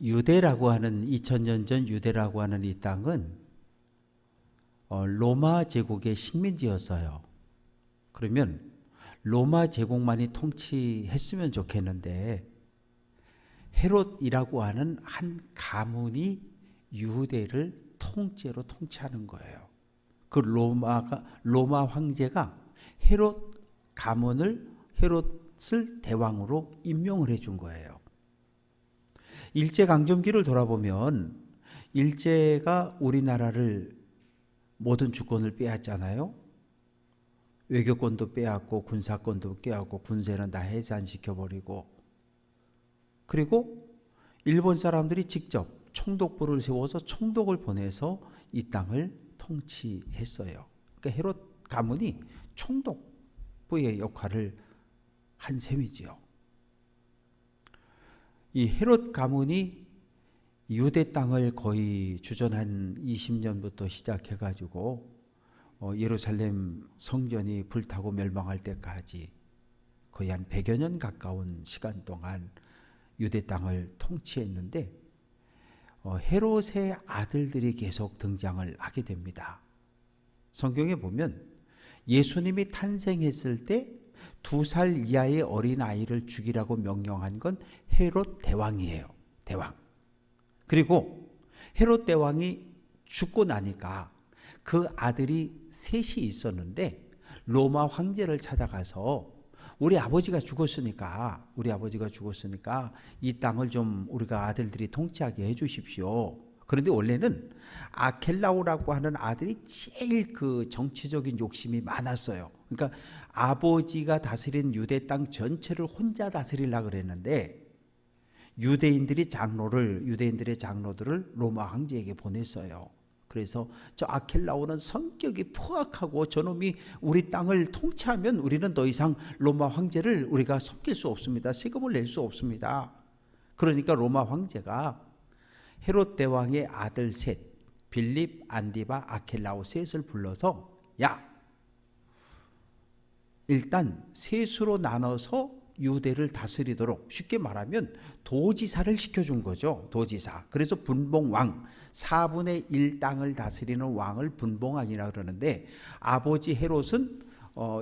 유대라고 하는 2000년 전 유대라고 하는 이 땅은 로마 제국의 식민지였어요. 그러면 로마 제국만이 통치했으면 좋겠는데 헤롯이라고 하는 한 가문이 유대를 통째로 통치하는 거예요. 그 로마 황제가 헤롯 가문을 헤롯을 대왕으로 임명을 해준 거예요. 일제강점기를 돌아보면 일제가 우리나라를 모든 주권을 빼앗잖아요. 외교권도 빼앗고 군사권도 빼앗고 군세는 다 해산시켜버리고, 그리고 일본 사람들이 직접 총독부를 세워서 총독을 보내서 이 땅을 통치했어요. 그러니까 헤롯 가문이 총독부의 역할을 한 셈이지요. 이 헤롯 가문이 유대 땅을 거의 주전 한 20년부터 시작해가지고 예루살렘 성전이 불타고 멸망할 때까지 거의 한 100여 년 가까운 시간 동안 유대 땅을 통치했는데 헤롯의 아들들이 계속 등장을 하게 됩니다. 성경에 보면 예수님이 탄생했을 때 2살 이하의 어린아이를 죽이라고 명령한 건 헤롯 대왕이에요. 대왕. 그리고 헤롯 대왕이 죽고 나니까 그 아들이 셋이 있었는데 로마 황제를 찾아가서 우리 아버지가 죽었으니까 이 땅을 좀 우리가 아들들이 통치하게 해 주십시오. 그런데 원래는 아켈라오라고 하는 아들이 제일 그 정치적인 욕심이 많았어요. 그러니까 아버지가 다스린 유대 땅 전체를 혼자 다스리려고 그랬는데 유대인들의 장로들을 로마 황제에게 보냈어요. 그래서 저 아켈라오는 성격이 포악하고 저놈이 우리 땅을 통치하면 우리는 더 이상 로마 황제를 우리가 섬길 수 없습니다. 세금을 낼 수 없습니다. 그러니까 로마 황제가 헤롯 대왕의 아들 셋, 빌립, 안디바, 아켈라오 셋을 불러서 일단 셋으로 나눠서 유대를 다스리도록, 쉽게 말하면 도지사를 시켜준 거죠. 도지사. 그래서 분봉왕, 4분의 1 땅을 다스리는 왕을 분봉왕이라고 그러는데, 아버지 헤롯은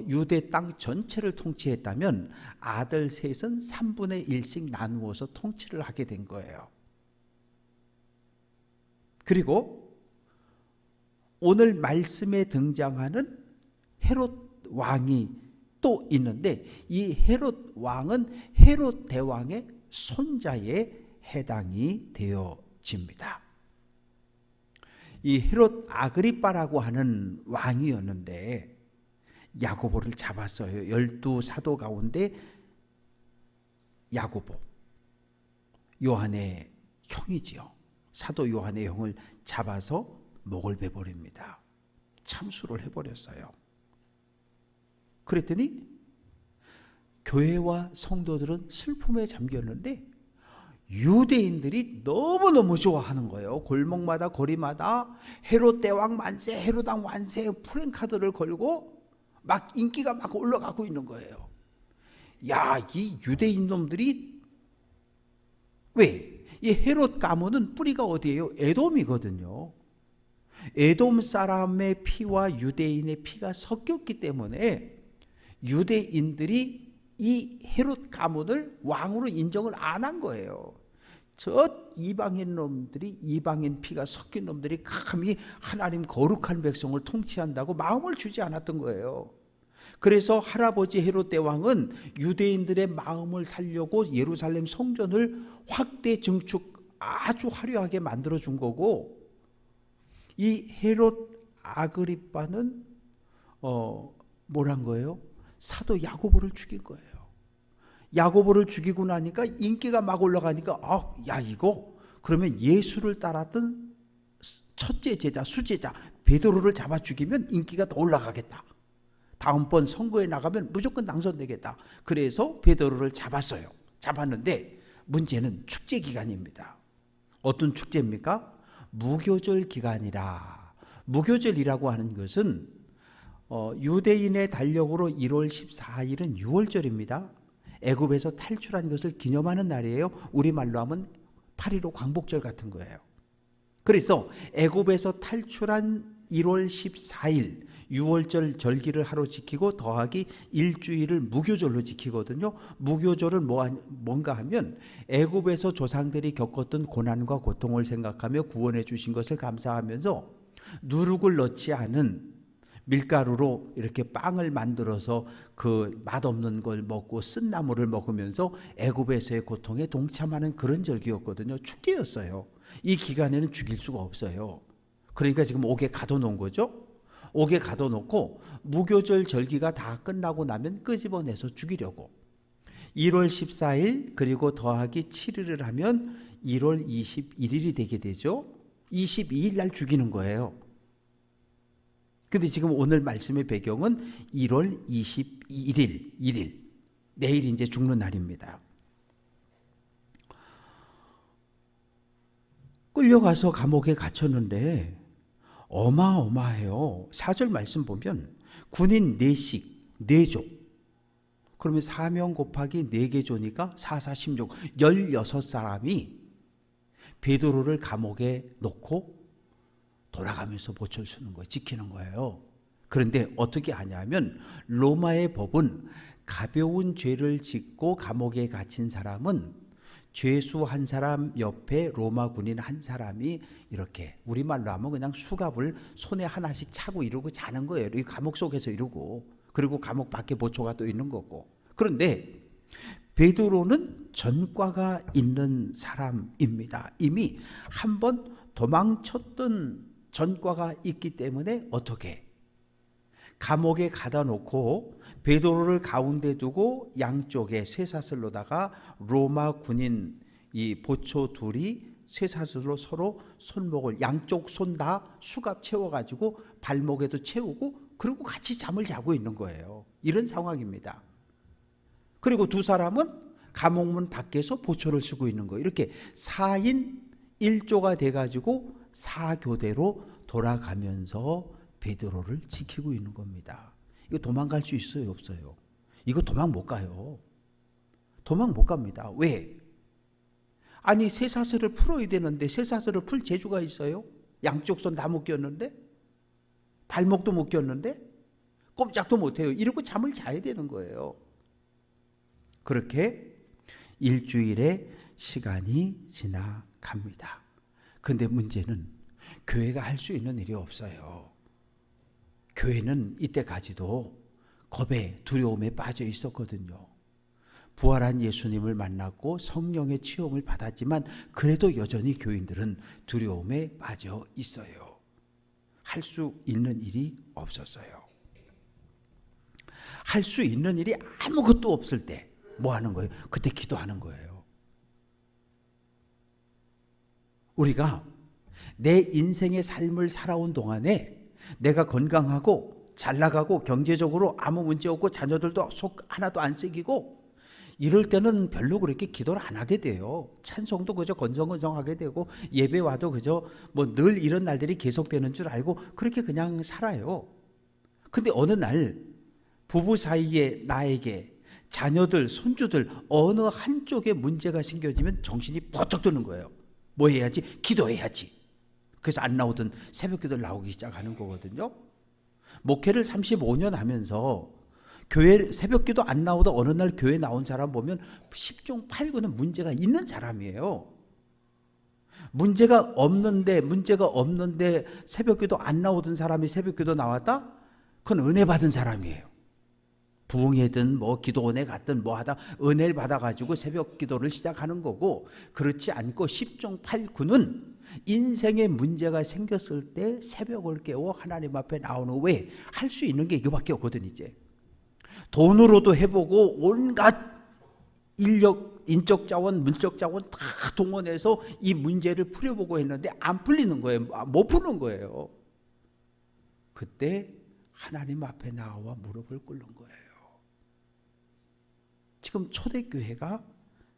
유대 땅 전체를 통치했다면 아들 셋은 3분의 1씩 나누어서 통치를 하게 된 거예요. 그리고 오늘 말씀에 등장하는 헤롯 왕이 또 있는데, 이 헤롯 왕은 헤롯 대왕의 손자에 해당이 되어집니다. 이 헤롯 아그리빠라고 하는 왕이었는데 야고보를 잡았어요. 12사도 가운데 야고보, 요한의 형이지요. 사도 요한의 형을 잡아서 목을 베버립니다. 참수를 해버렸어요. 그랬더니 교회와 성도들은 슬픔에 잠겼는데 유대인들이 너무너무 좋아하는 거예요. 골목마다 거리마다 헤롯 대왕 만세, 헤롯 왕 만세 프랭카드를 걸고 막 인기가 막 올라가고 있는 거예요. 이 유대인 놈들이, 왜? 이 헤롯 가문은 뿌리가 어디예요? 에돔이거든요. 에돔 사람의 피와 유대인의 피가 섞였기 때문에 유대인들이 이 헤롯 가문을 왕으로 인정을 안 한 거예요. 저 이방인 놈들이, 이방인 피가 섞인 놈들이 감히 하나님 거룩한 백성을 통치한다고 마음을 주지 않았던 거예요. 그래서 할아버지 헤롯 대왕은 유대인들의 마음을 살려고 예루살렘 성전을 확대 증축 아주 화려하게 만들어 준 거고, 이 헤롯 아그리빠는 뭐란 거예요? 사도 야고보를 죽인 거예요. 야고보를 죽이고 나니까 인기가 막 올라가니까 이거 그러면 예수를 따랐던 첫째 제자, 수제자 베드로를 잡아 죽이면 인기가 더 올라가겠다. 다음번 선거에 나가면 무조건 당선되겠다. 그래서 베드로를 잡았어요. 잡았는데 문제는 축제 기간입니다. 어떤 축제입니까? 무교절 기간이라. 무교절이라고 하는 것은 유대인의 달력으로 1월 14일은 6월절입니다. 애굽에서 탈출한 것을 기념하는 날이에요. 우리말로 하면 8.15 광복절 같은 거예요. 그래서 애굽에서 탈출한 1월 14일 유월절 절기를 하루 지키고 더하기 일주일을 무교절로 지키거든요. 무교절은 뭔가 하면 애굽에서 조상들이 겪었던 고난과 고통을 생각하며 구원해 주신 것을 감사하면서 누룩을 넣지 않은 밀가루로 이렇게 빵을 만들어서 그 맛없는 걸 먹고 쓴나물을 먹으면서 애굽에서의 고통에 동참하는 그런 절기였거든요. 축제였어요. 이 기간에는 죽일 수가 없어요. 그러니까 지금 옥에 가둬놓은 거죠. 옥에 가둬놓고 무교절 절기가 다 끝나고 나면 끄집어내서 죽이려고 1월 14일 그리고 더하기 7일을 하면 1월 21일이 되게 되죠. 22일 날 죽이는 거예요. 근데 지금 오늘 말씀의 배경은 1월 22일 1일 내일 이제 죽는 날입니다. 끌려가서 감옥에 갇혔는데 어마어마해요. 4절 말씀 보면 군인 4씩 4족 그러면 4명 곱하기 4개 조니까 4, 4, 16 16사람이 베드로를 감옥에 놓고 돌아가면서 보초를 쓰는 거예요. 지키는 거예요. 그런데 어떻게 하냐면 로마의 법은 가벼운 죄를 짓고 감옥에 갇힌 사람은 죄수 한 사람 옆에 로마 군인 한 사람이 이렇게 우리말로 하면 그냥 수갑을 손에 하나씩 차고 이러고 자는 거예요. 이 감옥 속에서 이러고 그리고 감옥 밖에 보초가 또 있는 거고. 그런데 베드로는 전과가 있는 사람입니다. 이미 한번 도망쳤던 전과가 있기 때문에 어떻게 감옥에 가다 놓고 베드로를 가운데 두고 양쪽에 쇠사슬로다가 로마 군인 이 보초 둘이 쇠사슬로 서로 손목을 양쪽 손 다 수갑 채워가지고 발목에도 채우고 그리고 같이 잠을 자고 있는 거예요. 이런 상황입니다. 그리고 두 사람은 감옥문 밖에서 보초를 쓰고 있는 거예요. 이렇게 4인 1조가 돼가지고 4교대로 돌아가면서 베드로를 지키고 있는 겁니다. 이거 도망갈 수 있어요, 없어요? 이거 도망 못 가요. 도망 못 갑니다. 왜? 아니 쇠사슬을 풀어야 되는데 쇠사슬을 풀 재주가 있어요? 양쪽 손 다 묶였는데? 발목도 묶였는데? 꼼짝도 못해요. 이러고 잠을 자야 되는 거예요. 그렇게 일주일의 시간이 지나갑니다. 근데 문제는 교회가 할 수 있는 일이 없어요. 교회는 이때까지도 겁에 두려움에 빠져 있었거든요. 부활한 예수님을 만났고 성령의 치욕을 받았지만 그래도 여전히 교인들은 두려움에 빠져 있어요. 할 수 있는 일이 없었어요. 할 수 있는 일이 아무것도 없을 때 뭐 하는 거예요? 그때 기도하는 거예요. 우리가 내 인생의 삶을 살아온 동안에 내가 건강하고 잘 나가고 경제적으로 아무 문제 없고 자녀들도 속 하나도 안 썩이고 이럴 때는 별로 그렇게 기도를 안 하게 돼요. 찬송도 그저 건성건성하게 되고 예배 와도 그저 뭐 늘 이런 날들이 계속되는 줄 알고 그렇게 그냥 살아요. 근데 어느 날 부부 사이에 나에게 자녀들, 손주들 어느 한쪽에 문제가 생겨지면 정신이 버쩍 드는 거예요. 뭐 해야지? 기도해야지. 그래서 안 나오던 새벽기도를 나오기 시작하는 거거든요. 목회를 35년 하면서 교회 새벽기도 안 나오다 어느 날 교회 나온 사람 보면 10중 8구는 문제가 있는 사람이에요. 문제가 없는데 새벽기도 안 나오던 사람이 새벽기도 나왔다? 그건 은혜 받은 사람이에요. 부흥회든 뭐 기도원에 갔든 뭐 하다 은혜를 받아가지고 새벽기도를 시작하는 거고, 그렇지 않고 10중 8구는 인생에 문제가 생겼을 때 새벽을 깨워 하나님 앞에 나오는 왜 할 수 있는 게 이거밖에 없거든. 이제 돈으로도 해보고 온갖 인력, 인적 자원, 문적 자원 다 동원해서 이 문제를 풀어보고 했는데 안 풀리는 거예요. 못 푸는 거예요. 그때 하나님 앞에 나와 무릎을 꿇는 거예요. 지금 초대교회가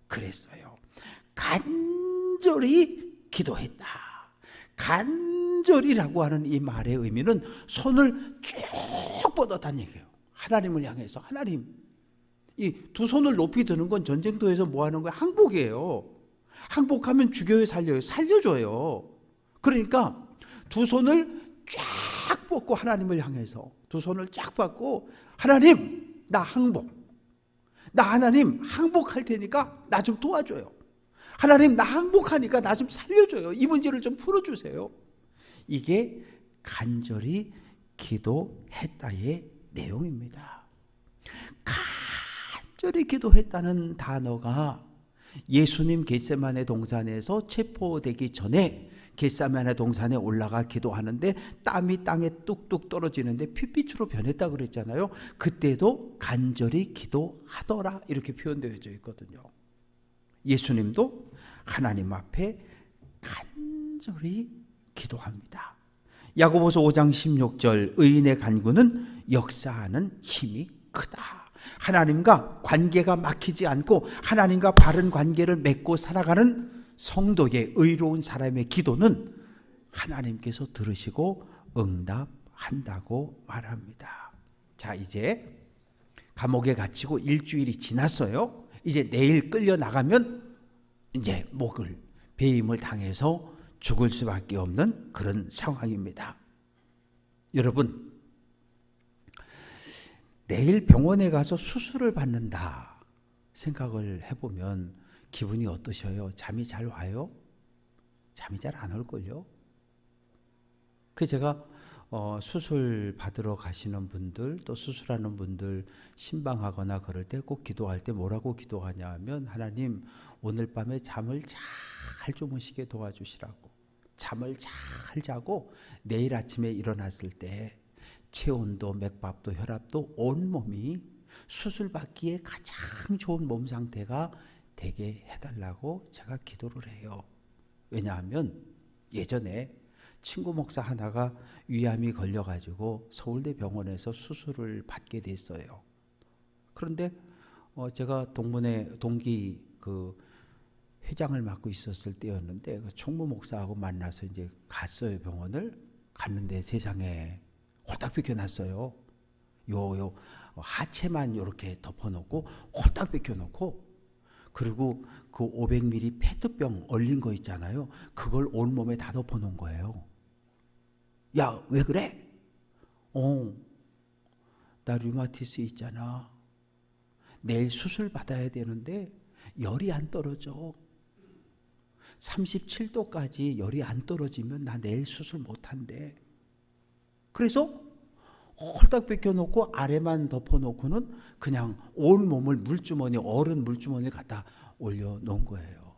그랬어요. 간절히 기도했다. 간절히라고 하는 이 말의 의미는 손을 쭉 뻗었다는 얘기예요. 하나님을 향해서. 하나님, 이 두 손을 높이 드는 건 전쟁터에서 뭐 하는 거예요? 항복이에요. 항복하면 죽여요, 살려요? 살려줘요. 그러니까 두 손을 쫙 뻗고 하나님을 향해서 두 손을 쫙 뻗고 하나님 나 항복, 나 하나님 항복할 테니까 나 좀 도와줘요. 하나님 나 항복하니까 나 좀 살려줘요. 이 문제를 좀 풀어주세요. 이게 간절히 기도했다의 내용입니다. 간절히 기도했다는 단어가 예수님 겟세마네 동산에서 체포되기 전에 겟세마네 동산에 올라가 기도하는데 땀이 땅에 뚝뚝 떨어지는데 핏빛으로 변했다 그랬잖아요. 그때도 간절히 기도하더라 이렇게 표현되어져 있거든요. 예수님도 하나님 앞에 간절히 기도합니다. 야고보서 5장 16절 의인의 간구는 역사하는 힘이 크다. 하나님과 관계가 막히지 않고 하나님과 바른 관계를 맺고 살아가는 성도의 의로운 사람의 기도는 하나님께서 들으시고 응답한다고 말합니다. 자, 이제 감옥에 갇히고 일주일이 지났어요. 이제 내일 끌려나가면 이제 목을 배임을 당해서 죽을 수밖에 없는 그런 상황입니다. 여러분, 내일 병원에 가서 수술을 받는다 생각을 해보면 기분이 어떠셔요? 잠이 잘 와요? 잠이 잘 안 올걸요? 제가 수술 받으러 가시는 분들 또 수술하는 분들 신방하거나 그럴 때 꼭 기도할 때 뭐라고 기도하냐 하면 하나님 오늘 밤에 잠을 잘 주무시게 도와주시라고, 잠을 잘 자고 내일 아침에 일어났을 때 체온도 맥박도 혈압도 온몸이 수술 받기에 가장 좋은 몸 상태가 되게 해달라고 제가 기도를 해요. 왜냐하면 예전에 친구 목사 하나가 위암이 걸려가지고 서울대 병원에서 수술을 받게 됐어요. 그런데 제가 동기 회장을 맡고 있었을 때였는데 그 총무 목사하고 만나서 이제 갔어요. 병원을 갔는데 세상에 홀딱 벗겨놨어요. 요 하체만 이렇게 덮어놓고 홀딱 벗겨놓고, 그리고 그 500ml 페트병 얼린 거 있잖아요. 그걸 온몸에 다 덮어놓은 거예요. 야, 왜 그래? 나 류마티스 있잖아. 내일 수술 받아야 되는데 열이 안 떨어져. 37도까지 열이 안 떨어지면 나 내일 수술 못한대. 그래서 홀딱 벗겨놓고 아래만 덮어놓고는 그냥 온몸을 물주머니, 얼은 물주머니를 갖다 올려놓은 거예요.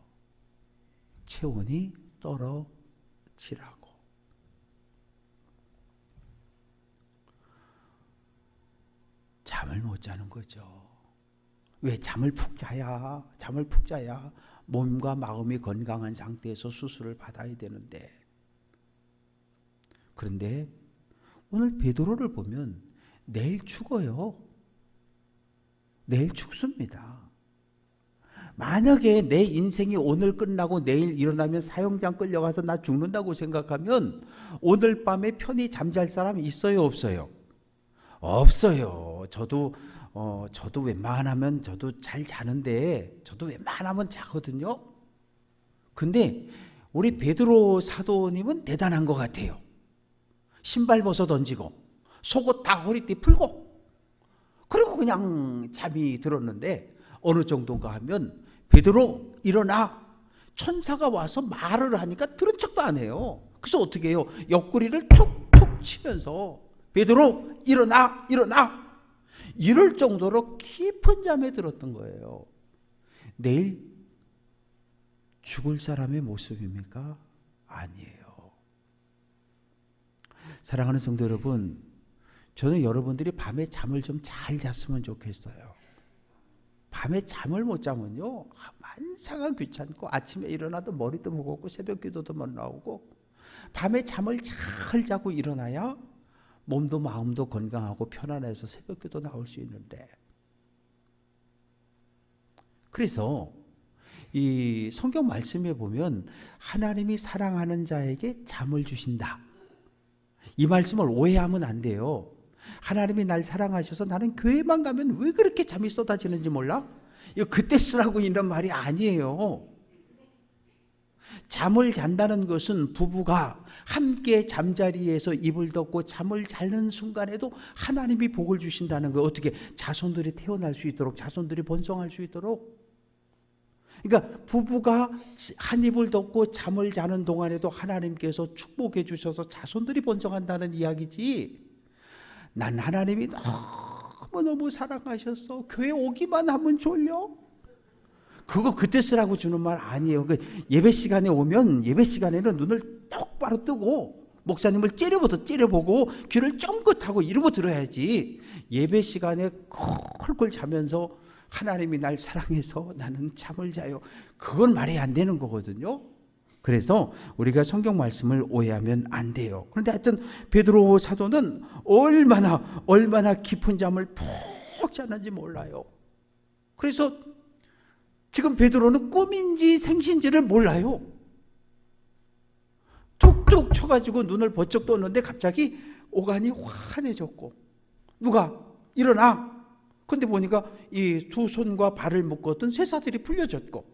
체온이 떨어지라고. 잠을 못 자는 거죠. 왜? 잠을 푹 자야 몸과 마음이 건강한 상태에서 수술을 받아야 되는데. 그런데 오늘 베드로를 보면 내일 죽어요. 내일 죽습니다. 만약에 내 인생이 오늘 끝나고 내일 일어나면 사형장 끌려가서 나 죽는다고 생각하면 오늘 밤에 편히 잠잘 사람 있어요, 없어요? 없어요. 저도 웬만하면 저도 잘 자는데 저도 웬만하면 자거든요. 근데 우리 베드로 사도님은 대단한 것 같아요. 신발 벗어 던지고 속옷 다 허리띠 풀고 그리고 그냥 잠이 들었는데 어느 정도인가 하면 베드로 일어나, 천사가 와서 말을 하니까 들은 척도 안 해요. 그래서 어떻게 해요? 옆구리를 툭툭 치면서 베드로 일어나 이럴 정도로 깊은 잠에 들었던 거예요. 내일 죽을 사람의 모습입니까? 아니에요. 사랑하는 성도 여러분, 저는 여러분들이 밤에 잠을 좀 잘 잤으면 좋겠어요. 밤에 잠을 못 자면요 만사가 귀찮고 아침에 일어나도 머리도 무겁고 새벽 기도도 못 나오고, 밤에 잠을 잘 자고 일어나야 몸도 마음도 건강하고 편안해서 새벽 기도 나올 수 있는데, 그래서 이 성경 말씀에 보면 하나님이 사랑하는 자에게 잠을 주신다, 이 말씀을 오해하면 안 돼요. 하나님이 날 사랑하셔서 나는 교회만 가면 왜 그렇게 잠이 쏟아지는지 몰라? 이거 그때 쓰라고 있는 말이 아니에요. 잠을 잔다는 것은 부부가 함께 잠자리에서 이불 덮고 잠을 자는 순간에도 하나님이 복을 주신다는 거예요. 어떻게? 자손들이 태어날 수 있도록, 자손들이 번성할 수 있도록. 그러니까 부부가 한 이불 덮고 잠을 자는 동안에도 하나님께서 축복해 주셔서 자손들이 번성한다는 이야기지. 난 하나님이 너무너무 사랑하셨어, 교회 오기만 하면 졸려? 그거 그때 쓰라고 주는 말 아니에요. 예배 시간에 오면 예배 시간에는 눈을 똑바로 뜨고 목사님을 째려보고 귀를 쫑긋하고 이러고 들어야지. 예배 시간에 콜콜 자면서 하나님이 날 사랑해서 나는 잠을 자요, 그건 말이 안 되는 거거든요. 그래서 우리가 성경 말씀을 오해하면 안 돼요. 그런데 하여튼 베드로 사도는 얼마나 깊은 잠을 푹 잤는지 몰라요. 그래서 지금 베드로는 꿈인지 생신지를 몰라요. 툭툭 쳐가지고 눈을 번쩍 떴는데 갑자기 오간이 환해졌고, 누가 일어나? 근데 보니까 이 두 손과 발을 묶었던 쇠사슬이 풀려졌고,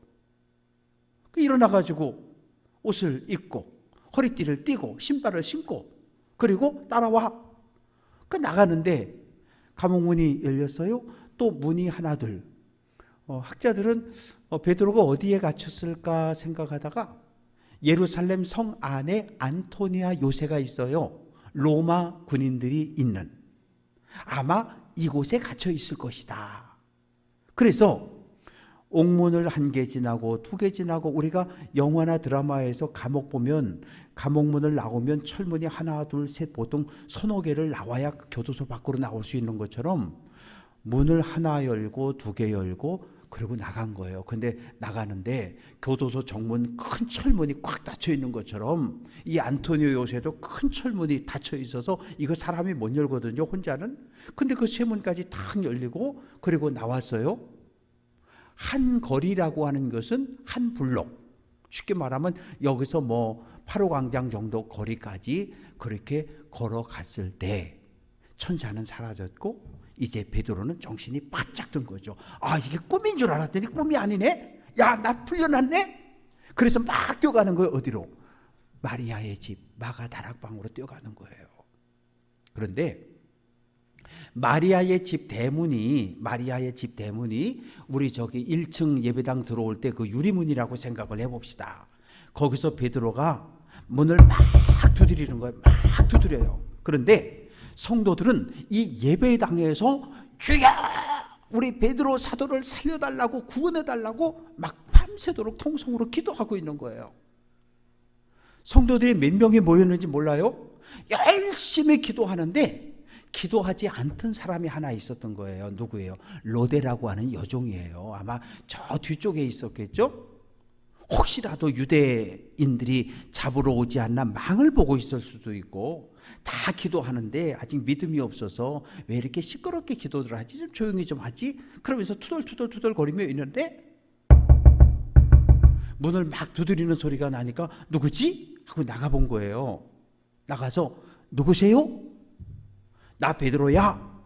일어나가지고 옷을 입고 허리띠를 띠고 신발을 신고 그리고 따라와. 나가는데 감옥문이 열렸어요. 또 문이 하나둘. 학자들은 베드로가 어디에 갇혔을까 생각하다가 예루살렘 성 안에 안토니아 요새가 있어요. 로마 군인들이 있는. 아마 이곳에 갇혀 있을 것이다. 그래서 옥문을 1개 지나고 2개 지나고, 우리가 영화나 드라마에서 감옥 보면 감옥문을 나오면 철문이 하나 둘 셋 보통 서너 개를 나와야 교도소 밖으로 나올 수 있는 것처럼 문을 하나 열고 2개 열고 그리고 나간 거예요. 근데 나가는데 교도소 정문 큰 철문이 꽉 닫혀 있는 것처럼 이 안토니오 요새도 큰 철문이 닫혀 있어서 이거 사람이 못 열거든요, 혼자는. 근데 그 세 문까지 탁 열리고 그리고 나왔어요. 한 거리라고 하는 것은 한 블록, 쉽게 말하면 여기서 8호 광장 정도 거리까지 그렇게 걸어갔을 때 천사는 사라졌고 이제 베드로는 정신이 바짝 든 거죠. 아, 이게 꿈인 줄 알았더니 꿈이 아니네? 야, 나 풀려났네? 그래서 막 뛰어가는 거예요. 어디로? 마리아의 집 마가 다락방으로 뛰어가는 거예요. 그런데 마리아의 집 대문이 우리 저기 1층 예배당 들어올 때 그 유리문이라고 생각을 해봅시다. 거기서 베드로가 문을 막 두드리는 거예요. 막 두드려요. 그런데 성도들은 이 예배당에서 주여 우리 베드로 사도를 살려달라고, 구원해달라고 막 밤새도록 통성으로 기도하고 있는 거예요. 성도들이 몇 명이 모였는지 몰라요? 열심히 기도하는데 기도하지 않던 사람이 하나 있었던 거예요. 누구예요? 로데라고 하는 여종이에요. 아마 저 뒤쪽에 있었겠죠? 혹시라도 유대인들이 잡으러 오지 않나 망을 보고 있을 수도 있고, 다 기도하는데 아직 믿음이 없어서 왜 이렇게 시끄럽게 기도를 하지? 좀 조용히 좀 하지? 그러면서 투덜투덜 거리며 있는데 문을 막 두드리는 소리가 나니까 누구지? 하고 나가본 거예요. 나가서 누구세요? 나 베드로야.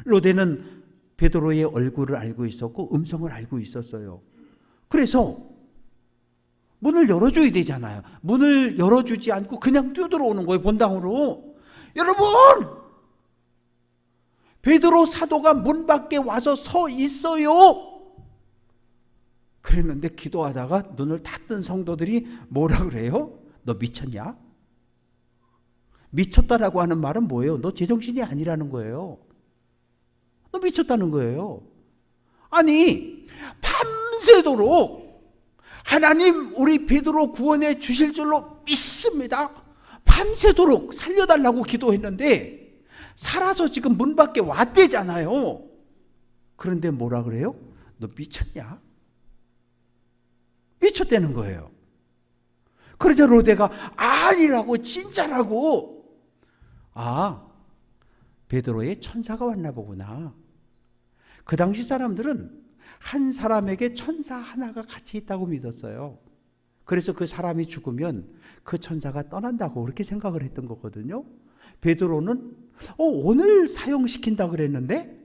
로데는 베드로의 얼굴을 알고 있었고 음성을 알고 있었어요. 그래서 문을 열어줘야 되잖아요. 문을 열어주지 않고 그냥 뛰어들어오는 거예요, 본당으로. 여러분! 베드로 사도가 문 밖에 와서 서 있어요. 그랬는데 기도하다가 눈을 다 뜬 성도들이 뭐라 그래요? 너 미쳤냐? 미쳤다라고 하는 말은 뭐예요? 너 제정신이 아니라는 거예요. 너 미쳤다는 거예요. 아니, 밤새도록 하나님 우리 베드로 구원해 주실 줄로 믿습니다. 밤새도록 살려달라고 기도했는데 살아서 지금 문 밖에 왔대잖아요. 그런데 뭐라 그래요? 너 미쳤냐? 미쳤다는 거예요. 그러자 로데가 아니라고, 진짜라고. 아, 베드로의 천사가 왔나 보구나. 그 당시 사람들은 한 사람에게 천사 하나가 같이 있다고 믿었어요. 그래서 그 사람이 죽으면 그 천사가 떠난다고 그렇게 생각을 했던 거거든요. 베드로는 오늘 사형시킨다 그랬는데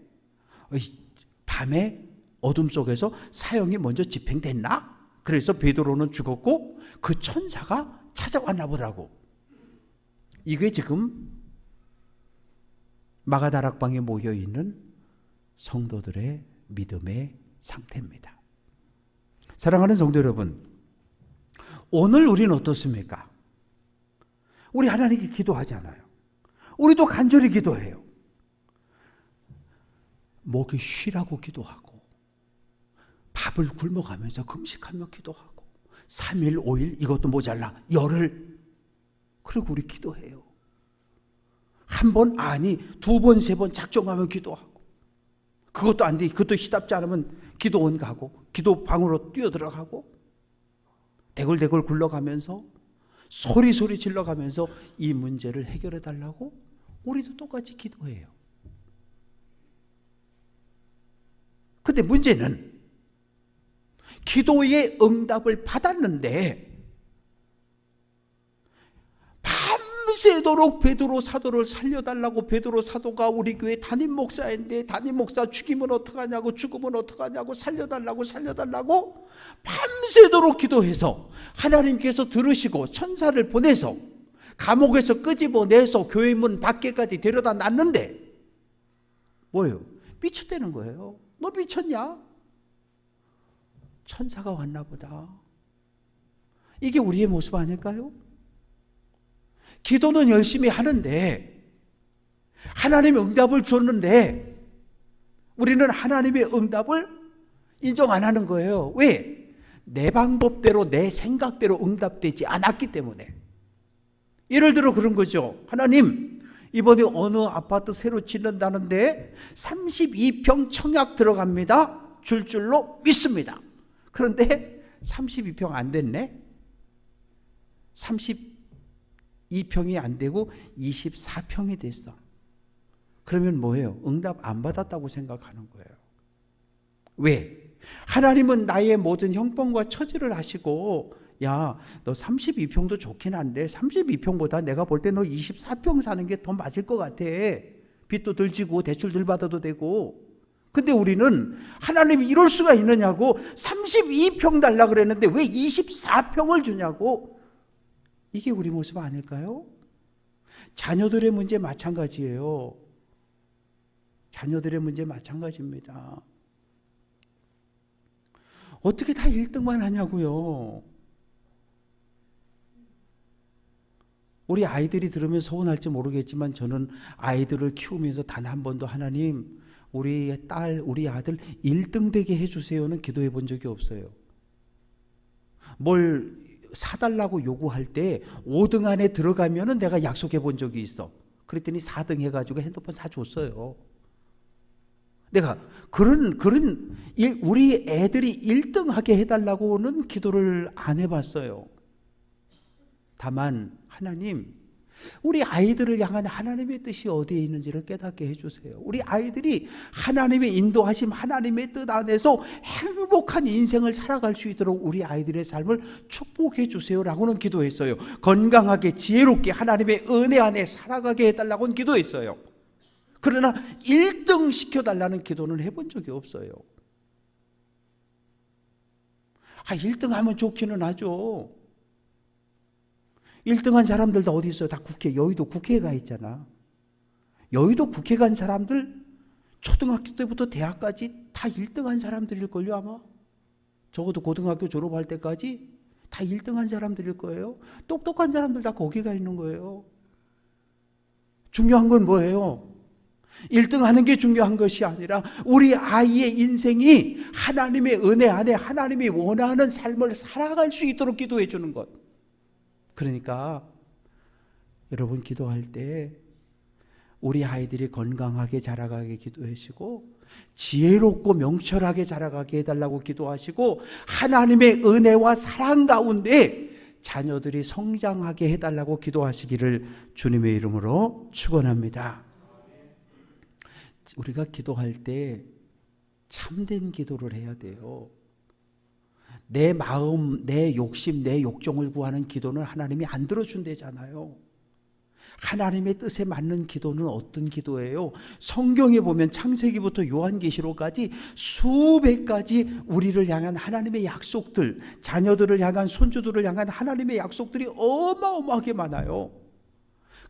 밤에 어둠 속에서 사형이 먼저 집행됐나? 그래서 베드로는 죽었고 그 천사가 찾아왔나 보라고. 이게 지금 마가다락방에 모여있는 성도들의 믿음의 상태입니다. 사랑하는 성도 여러분, 오늘 우리는 어떻습니까? 우리 하나님께 기도하잖아요. 우리도 간절히 기도해요. 목이 쉬라고 기도하고, 밥을 굶어가면서 금식하며 기도하고, 3일, 5일 이것도 모자라, 열흘. 그리고 우리 기도해요. 한 번, 아니 2번, 3번 작정하며 기도하고, 그것도 안 돼, 그것도 시답지 않으면 기도원 가고, 기도방으로 뛰어들어가고, 대굴대굴 굴러가면서 소리 질러가면서 이 문제를 해결해 달라고 우리도 똑같이 기도해요. 근데 문제는 기도의 응답을 받았는데 밤새도록 베드로 사도를 살려달라고, 베드로 사도가 우리 교회 담임 목사인데 담임 목사 죽이면 어떡하냐고, 죽으면 어떡하냐고, 살려달라고 밤새도록 기도해서 하나님께서 들으시고 천사를 보내서 감옥에서 끄집어내서 교회 문 밖에까지 데려다 놨는데 뭐예요? 미쳤다는 거예요. 너 미쳤냐? 천사가 왔나 보다. 이게 우리의 모습 아닐까요? 기도는 열심히 하는데 하나님의 응답을 줬는데 우리는 하나님의 응답을 인정 안 하는 거예요. 왜? 내 방법대로 내 생각대로 응답되지 않았기 때문에. 예를 들어 그런 거죠. 하나님, 이번에 어느 아파트 새로 짓는다는데 32평 청약 들어갑니다. 줄로 믿습니다. 그런데 32평 안 됐네. 32평이 안 되고 24평이 됐어. 그러면 뭐예요? 응답 안 받았다고 생각하는 거예요. 왜? 하나님은 나의 모든 형편과 처지를 아시고, 야, 너 32평도 좋긴 한데 32평보다 내가 볼 때 너 24평 사는 게 더 맞을 것 같아. 빚도 덜 지고 대출 덜 받아도 되고. 근데 우리는 하나님이 이럴 수가 있느냐고 32평 달라 그랬는데 왜 24평을 주냐고. 이게 우리 모습 아닐까요? 자녀들의 문제 마찬가지예요. 자녀들의 문제 마찬가지입니다. 어떻게 다 1등만 하냐고요. 우리 아이들이 들으면 서운할지 모르겠지만 저는 아이들을 키우면서 단 한 번도 하나님, 우리 딸, 우리 아들 1등 되게 해주세요는 기도해 본 적이 없어요. 뭘 사달라고 요구할 때 5등 안에 들어가면은 내가 약속해 본 적이 있어. 그랬더니 4등 해가지고 핸드폰 사줬어요. 내가 우리 애들이 1등 하게 해달라고는 기도를 안 해봤어요. 다만 하나님, 우리 아이들을 향한 하나님의 뜻이 어디에 있는지를 깨닫게 해주세요. 우리 아이들이 하나님의 인도하심, 하나님의 뜻 안에서 행복한 인생을 살아갈 수 있도록 우리 아이들의 삶을 축복해 주세요라고는 기도했어요. 건강하게 지혜롭게 하나님의 은혜 안에 살아가게 해달라고는 기도했어요. 그러나 1등 시켜달라는 기도는 해본 적이 없어요. 1등 하면 좋기는 하죠. 1등 한 사람들도 어디 있어요? 다 여의도 국회에 가 있잖아. 여의도 국회 간 사람들 초등학교 때부터 대학까지 다 1등 한 사람들일걸요 아마. 적어도 고등학교 졸업할 때까지 다 1등 한 사람들일 거예요. 똑똑한 사람들 다 거기 가 있는 거예요. 중요한 건 뭐예요? 1등 하는 게 중요한 것이 아니라 우리 아이의 인생이 하나님의 은혜 안에 하나님이 원하는 삶을 살아갈 수 있도록 기도해 주는 것. 그러니까 여러분 기도할 때 우리 아이들이 건강하게 자라가게 기도하시고 지혜롭고 명철하게 자라가게 해달라고 기도하시고 하나님의 은혜와 사랑 가운데 자녀들이 성장하게 해달라고 기도하시기를 주님의 이름으로 축원합니다. 우리가 기도할 때 참된 기도를 해야 돼요. 내 마음, 내 욕심, 내 욕정을 구하는 기도는 하나님이 안 들어준대잖아요. 하나님의 뜻에 맞는 기도는 어떤 기도예요? 성경에 보면 창세기부터 요한계시록까지 수백 가지 우리를 향한 하나님의 약속들, 자녀들을 향한, 손주들을 향한 하나님의 약속들이 어마어마하게 많아요.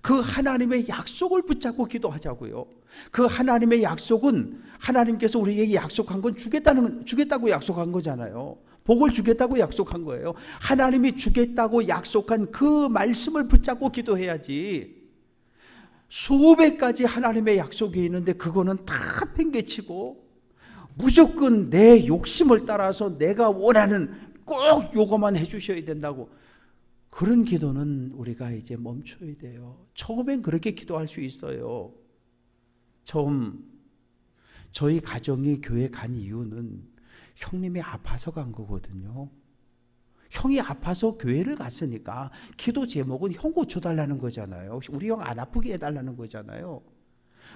그 하나님의 약속을 붙잡고 기도하자고요. 그 하나님의 약속은 하나님께서 우리에게 약속한 건 주겠다고 약속한 거잖아요. 복을 주겠다고 약속한 거예요. 하나님이 주겠다고 약속한 그 말씀을 붙잡고 기도해야지. 수백 가지 하나님의 약속이 있는데 그거는 다 팽개치고 무조건 내 욕심을 따라서 내가 원하는 꼭 요거만 해주셔야 된다고, 그런 기도는 우리가 이제 멈춰야 돼요. 처음엔 그렇게 기도할 수 있어요. 처음 저희 가정이 교회 간 이유는 형님이 아파서 간 거거든요. 형이 아파서 교회를 갔으니까 기도 제목은 형 고쳐달라는 거잖아요. 우리 형 안 아프게 해달라는 거잖아요.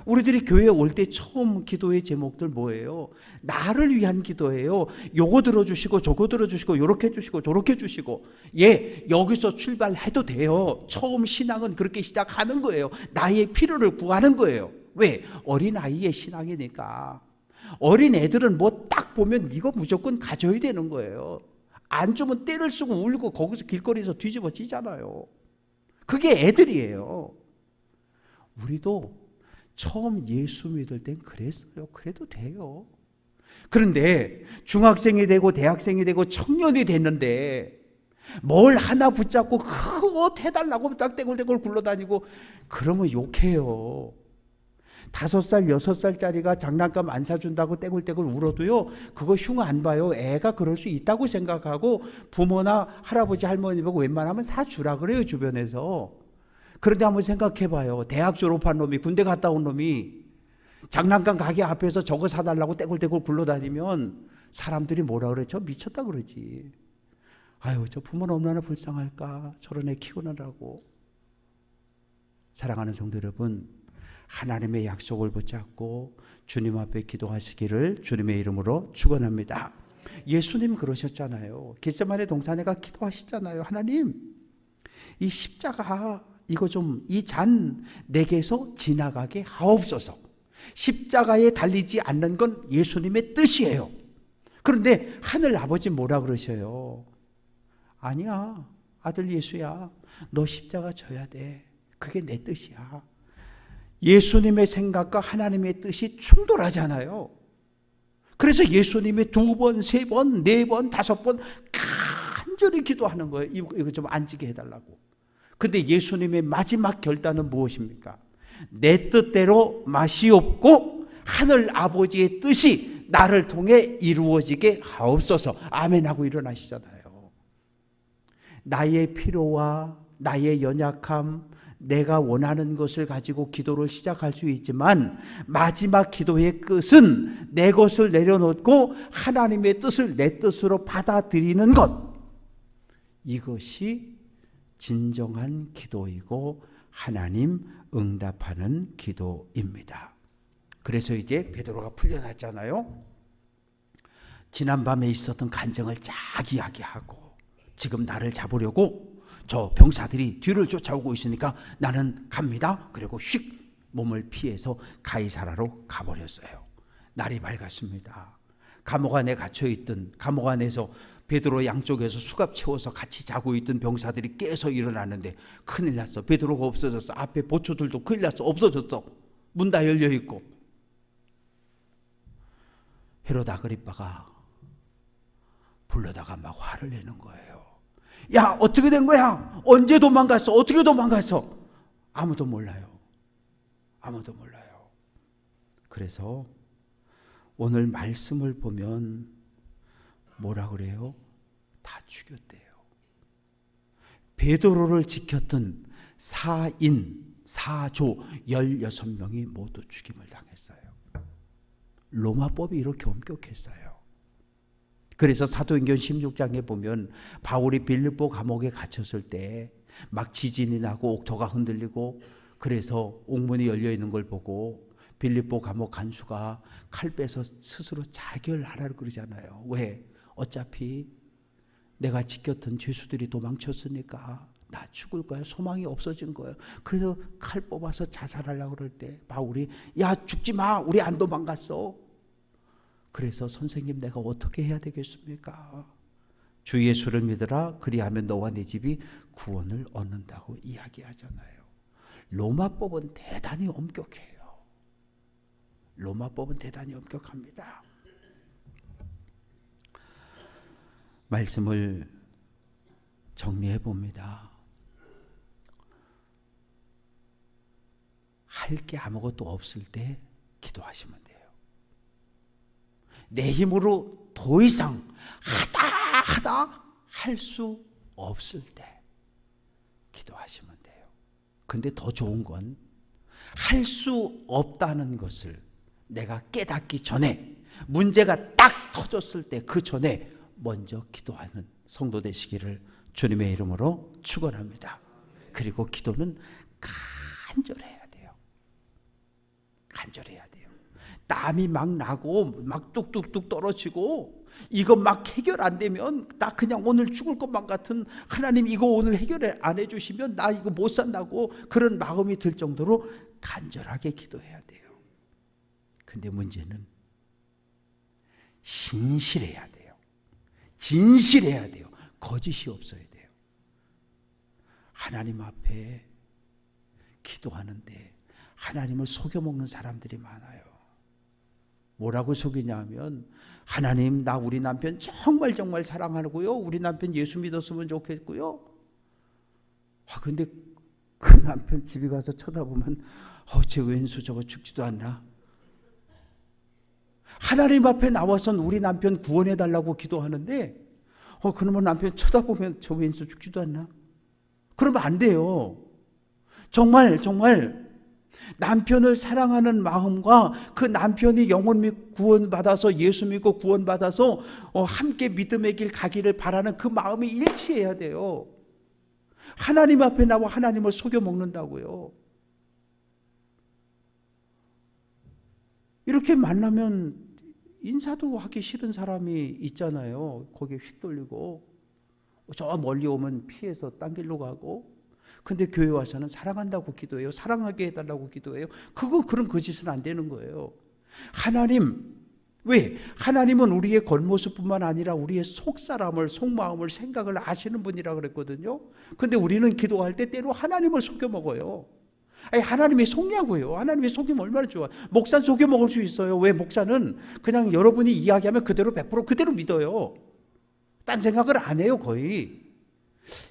우리들이 교회에 올 때 처음 기도의 제목들 뭐예요? 나를 위한 기도예요. 요거 들어주시고 저거 들어주시고 요렇게 해주시고 저렇게 해주시고. 예, 여기서 출발해도 돼요. 처음 신앙은 그렇게 시작하는 거예요. 나의 필요를 구하는 거예요. 왜? 어린아이의 신앙이니까. 어린 애들은 뭐 딱 보면 이거 무조건 가져야 되는 거예요. 안 주면 떼를 쓰고 울고 거기서 길거리에서 뒤집어지잖아요. 그게 애들이에요. 우리도 처음 예수 믿을 땐 그랬어요. 그래도 돼요. 그런데 중학생이 되고 대학생이 되고 청년이 됐는데 뭘 하나 붙잡고 그거 해달라고 딱 떼굴떼굴 굴러다니고 그러면 욕해요. 5살, 6살짜리가 장난감 안 사준다고 떼굴떼굴 울어도요, 그거 흉 안 봐요. 애가 그럴 수 있다고 생각하고 부모나 할아버지 할머니 보고 웬만하면 사주라 그래요, 주변에서. 그런데 한번 생각해 봐요. 대학 졸업한 놈이, 군대 갔다 온 놈이 장난감 가게 앞에서 저거 사달라고 떼굴떼굴 굴러다니면 사람들이 뭐라 그래? 저 미쳤다 그러지. 아유, 저 부모는 얼마나 불쌍할까, 저런 애 키우느라고. 사랑하는 성도 여러분, 하나님의 약속을 붙잡고 주님 앞에 기도하시기를 주님의 이름으로 축원합니다. 예수님 그러셨잖아요. 겟세마네 동산에 가 기도하시잖아요. 하나님, 이 십자가 이거 좀, 이 잔 내게서 지나가게 하옵소서. 십자가에 달리지 않는 건 예수님의 뜻이에요. 그런데 하늘 아버지 뭐라 그러셔요? 아니야, 아들 예수야, 너 십자가 져야 돼. 그게 내 뜻이야. 예수님의 생각과 하나님의 뜻이 충돌하잖아요. 그래서 예수님이 2번, 3번, 4번, 5번 간절히 기도하는 거예요. 이거 좀 앉게 해달라고. 근데 예수님의 마지막 결단은 무엇입니까? 내 뜻대로 마시옵고 하늘 아버지의 뜻이 나를 통해 이루어지게 하옵소서. 아멘 하고 일어나시잖아요. 나의 필요와 나의 연약함, 내가 원하는 것을 가지고 기도를 시작할 수 있지만 마지막 기도의 끝은 내 것을 내려놓고 하나님의 뜻을 내 뜻으로 받아들이는 것, 이것이 진정한 기도이고 하나님 응답하는 기도입니다. 그래서 이제 베드로가 풀려났잖아요. 지난밤에 있었던 간증을 쫙 이야기하고 지금 나를 잡으려고 저 병사들이 뒤를 쫓아오고 있으니까 나는 갑니다. 그리고 휙 몸을 피해서 가이사라로 가버렸어요. 날이 밝았습니다. 감옥 안에 갇혀있던, 감옥 안에서 베드로 양쪽에서 수갑 채워서 같이 자고 있던 병사들이 깨서 일어났는데 큰일 났어. 베드로가 없어졌어. 앞에 보초들도 큰일 났어. 없어졌어. 문 다 열려있고. 헤롯 아그리빠가 불러다가 막 화를 내는 거예요. 야, 어떻게 된 거야? 언제 도망갔어? 어떻게 도망갔어? 아무도 몰라요. 아무도 몰라요. 그래서 오늘 말씀을 보면 뭐라 그래요? 다 죽였대요. 베드로를 지켰던 사인, 사조 16명이 모두 죽임을 당했어요. 로마법이 이렇게 엄격했어요. 그래서 사도행전 16장에 보면 바울이 빌립보 감옥에 갇혔을 때 막 지진이 나고 옥토가 흔들리고 그래서 옥문이 열려 있는 걸 보고 빌립보 감옥 간수가 칼 빼서 스스로 자결하라고 그러잖아요. 왜? 어차피 내가 지켰던 죄수들이 도망쳤으니까 나 죽을 거야. 소망이 없어진 거예요. 그래서 칼 뽑아서 자살하려고 그럴 때 바울이 야 죽지 마. 우리 안 도망갔어. 그래서 선생님 내가 어떻게 해야 되겠습니까? 주 예수를 믿으라. 그리하면 너와 네 집이 구원을 얻는다고 이야기하잖아요. 로마법은 대단히 엄격해요. 로마법은 대단히 엄격합니다. 말씀을 정리해 봅니다. 할 게 아무것도 없을 때 기도하시면 돼요. 내 힘으로 더 이상 하다 할 수 없을 때 기도하시면 돼요. 근데 더 좋은 건 할 수 없다는 것을 내가 깨닫기 전에, 문제가 딱 터졌을 때 그 전에 먼저 기도하는 성도 되시기를 주님의 이름으로 축원합니다. 그리고 기도는 간절해야 돼요. 간절해야 돼요. 땀이 막 나고 막 뚝뚝뚝 떨어지고 이거 막 해결 안 되면 나 그냥 오늘 죽을 것만 같은, 하나님 이거 오늘 해결 안 해주시면 나 이거 못 산다고 그런 마음이 들 정도로 간절하게 기도해야 돼요. 근데 문제는 신실해야 돼요. 진실해야 돼요. 거짓이 없어야 돼요. 하나님 앞에 기도하는데 하나님을 속여먹는 사람들이 많아요. 뭐라고 속이냐 하면 하나님 나 우리 남편 정말 사랑하고요. 우리 남편 예수 믿었으면 좋겠고요. 근데 그 남편 집에 가서 쳐다보면 제 왼수 저거 죽지도 않나? 하나님 앞에 나와선 우리 남편 구원해달라고 기도하는데 그러면 남편 쳐다보면 저 왼수 죽지도 않나? 그러면 안 돼요. 정말 남편을 사랑하는 마음과 그 남편이 영혼 구원받아서 예수 믿고 구원받아서 함께 믿음의 길 가기를 바라는 그 마음이 일치해야 돼요. 하나님 앞에 나와 하나님을 속여먹는다고요. 이렇게 만나면 인사도 하기 싫은 사람이 있잖아요. 거기에 휙 돌리고 저 멀리 오면 피해서 딴 길로 가고. 근데 교회 와서는 사랑한다고 기도해요. 사랑하게 해달라고 기도해요. 그런 거짓은 안 되는 거예요. 하나님, 왜? 하나님은 우리의 겉모습뿐만 아니라 우리의 속사람을, 속마음을, 생각을 아시는 분이라 그랬거든요. 근데 우리는 기도할 때 때로 하나님을 속여먹어요. 하나님이 속냐고요. 하나님이 속이면 얼마나 좋아. 목사는 속여먹을 수 있어요. 왜? 목사는 그냥 여러분이 이야기하면 그대로 100% 그대로 믿어요. 딴 생각을 안 해요 거의.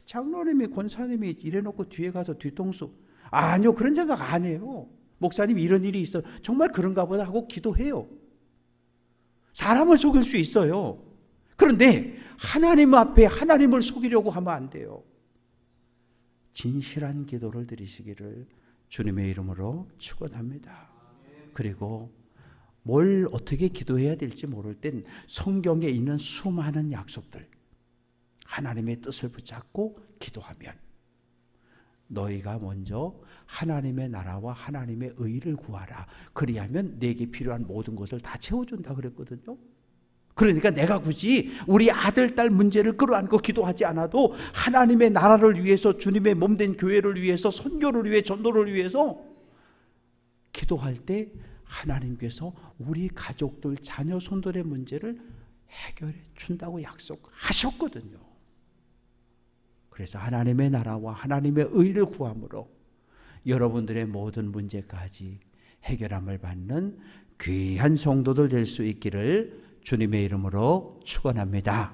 장로님이 권사님이 이래놓고 뒤에 가서 뒤통수, 아니요 그런 생각 안 해요. 목사님 이런 일이 있어요. 정말 그런가 보다 하고 기도해요. 사람을 속일 수 있어요. 그런데 하나님 앞에 하나님을 속이려고 하면 안 돼요. 진실한 기도를 드리시기를 주님의 이름으로 축원합니다. 그리고 뭘 어떻게 기도해야 될지 모를 땐 성경에 있는 수많은 약속들, 하나님의 뜻을 붙잡고 기도하면 너희가 먼저 하나님의 나라와 하나님의 의를 구하라. 그리하면 내게 필요한 모든 것을 다 채워준다 그랬거든요. 그러니까 내가 굳이 우리 아들, 딸 문제를 끌어안고 기도하지 않아도 하나님의 나라를 위해서, 주님의 몸된 교회를 위해서, 선교를 위해, 전도를 위해서 기도할 때 하나님께서 우리 가족들, 자녀, 손들의 문제를 해결해 준다고 약속하셨거든요. 그래서 하나님의 나라와 하나님의 의를 구함으로 여러분들의 모든 문제까지 해결함을 받는 귀한 성도들 될 수 있기를 주님의 이름으로 축원합니다.